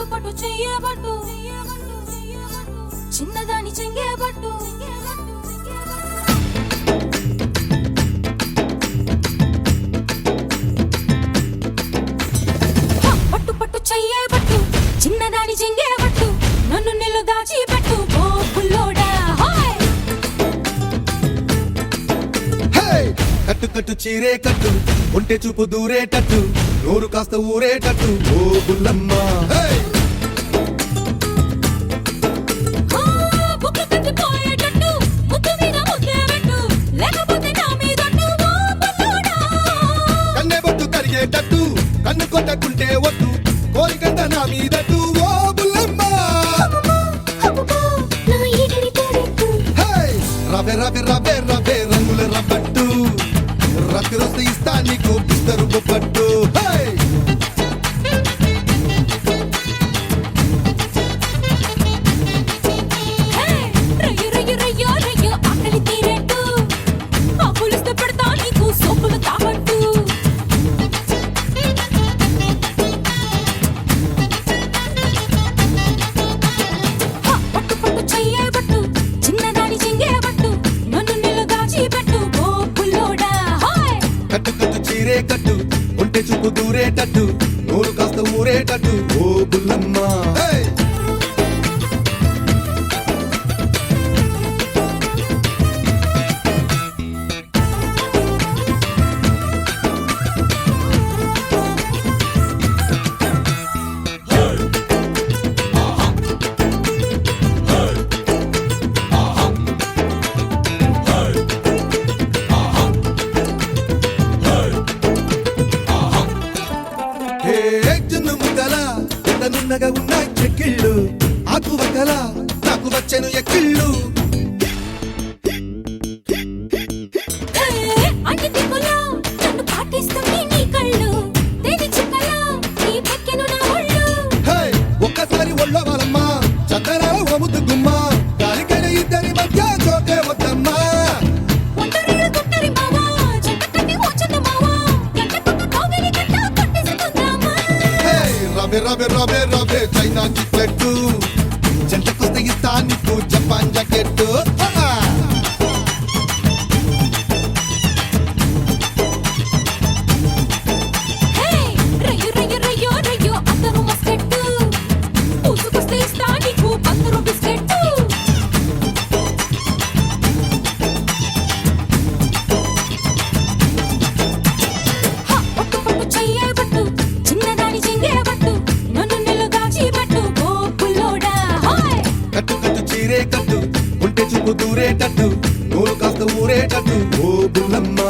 పట్టు పట్టు చెయ్యబట్టు చిన్నదాని చెంగేబట్టు పట్టు పట్టు చెయ్యబట్టు చిన్నదాని చెంగేబట్టు నన్ను నిల్లు దాచిపెట్టు ఓ పుల్లోడా కట్టు కట్టు చీరే కట్టు ఒంటె చూపు దూరేటట్టు నోరు కాస్త ఊరేటట్టు ఓ బుల్లమ్మ కన్నె బొట్టు కరిగేటట్టు కన్ను కొట్టకుంటే వద్దు కోరికంత నా మీదట్టు ఓ బుల్లమ్మ రవే రవే రవే రవే రంగుల రబ్బట్టు రాత్రి వస్తే ఇస్తా నీకు బిస్తరు బొప్పట్టు కట్టు కట్టు చీరే కట్టు ఒంటె చూపు దూరేటట్టు నోరు కాస్త ఊరేటట్టు ఓ బుల్లమ్మ జున్ను ముద్దల ఎండనున్నగా ఉన్న చెక్కిళ్ళు ఆకు వక్కల నాకు వచ్చెను ఎక్కిళ్ళు ఒక్కసారి ఒళ్ళ వాళ్ళమ్మ చక్కరాల వముద్దు గుమ్మ గాలికైన ఇద్దరి మధ్య చోటే వద్దమ్మా రవే రవే రవే రవే చైనా చిక్లెట్టు జంటకొస్తే ఇస్తా నీకు జపాన్ జాకెట్టు కట్టు కట్టు చీరే కట్టు ఒంటె చూపు దూరేటట్టు నోరు కాస్త ఊరేటట్టు ఓ బుల్లమ్మ